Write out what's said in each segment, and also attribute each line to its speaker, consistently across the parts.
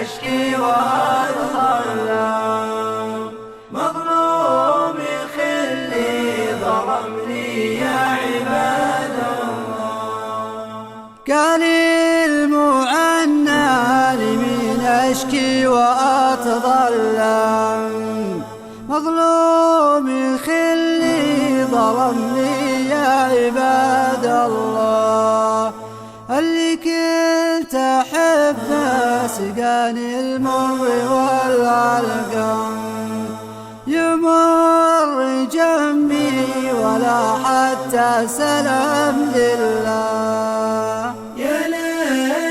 Speaker 1: أشكي وأتظلم مظلوم خلي ظلمني يا عباد الله.
Speaker 2: قال المعنى لمن أشكي وأتظلم مظلوم خلي ظلمني يا عباد الله. اللي كنت أحبه سقاني المر والعلقم يمر جنبي ولا حتى سلام لله.
Speaker 1: يا لا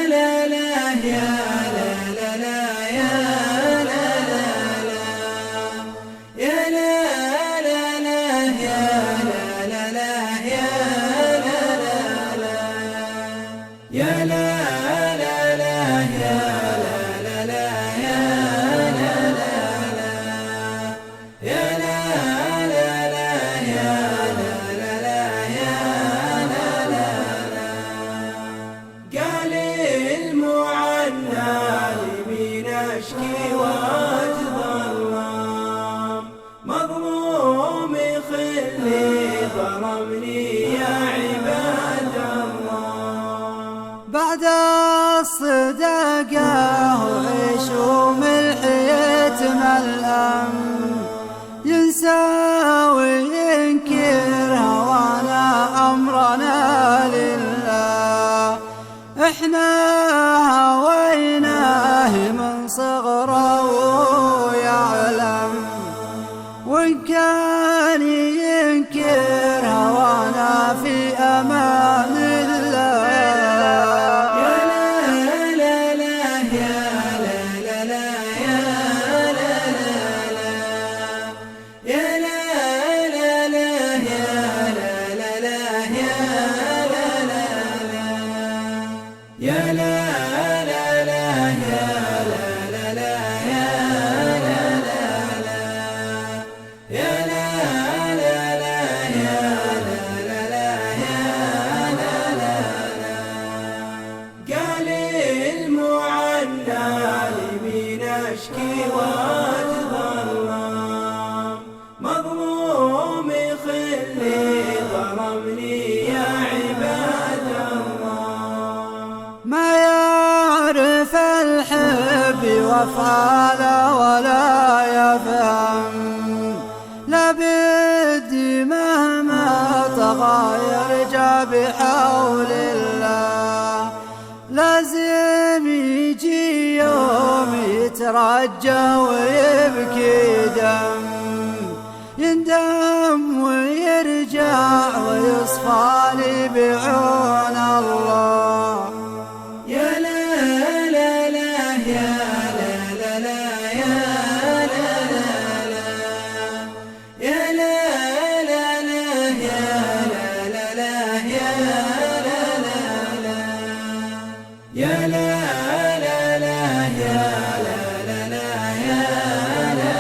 Speaker 1: لا لا يا لا لا لا يا لا لا لا يا لا لا لا يا لا لا لا يا لا لا لا يا لا لا لا يا لا لا لا يا لا لا لا يا لا لا لا يا لا لا لا يا لا لا لا. قال المعنى لمن أشكي وأتظلم مظلوم خلي ظلمني يا عباد الله.
Speaker 2: بعد الصداقة وعيش وملح يتملأم ينسى وينكر هوانا أمرنا لله. احنا هويناه من صغره ويعلم وإن كان ينكر هوانا في أمان الله.
Speaker 1: يا لا لا لا يا لا لا لا يا لا لا لا يا لا لا لا يا لا لا لا يا لا لا لا. قال المعنى لمن أشكي وأتظلم مظلوم خلي ظلمني يا عباد الله.
Speaker 2: ما يعرف الحب وافعاله ولا يفهم لابد مهما طغى يرجع بحول الله. لازم يجي يوم يترجى ويبكي دم يندم ويرجع ويصفى لي بعون الله.
Speaker 1: يا لا لا لا يا لا لا لا يا لا لا لا يا لا لا لا يا لا لا لا يا لا لا لا يا لا لا لا يا لا لا لا يا لا لا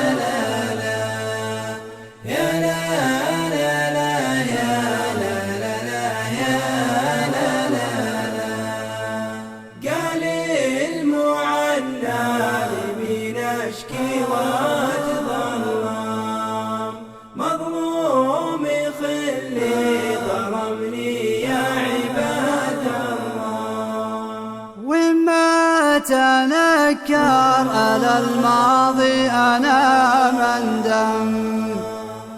Speaker 1: لا يا لا لا لا يا لا لا لا يا لا لا لا. قال المعنى لمن أشكي وأتظلم مظلوم خلي ظلمني يا عباد الله.
Speaker 2: وما تنكر على الماضي أنا مندم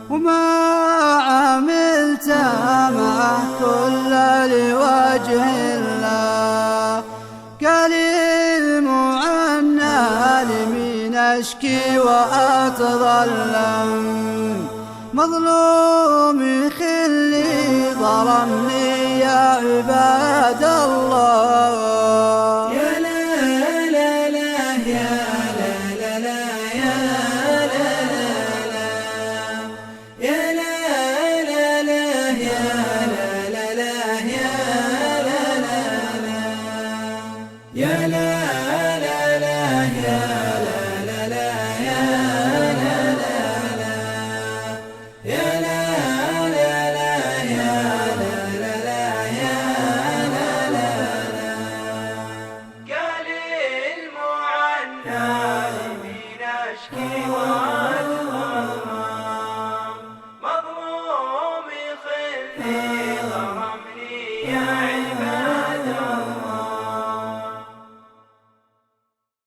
Speaker 2: وما عملت معه كل لوجه الله. قال المعنى لمن أشكي وأتظلم مظلوم خلي ظلمني يا عباد الله.
Speaker 1: يا لا أشكي وعافي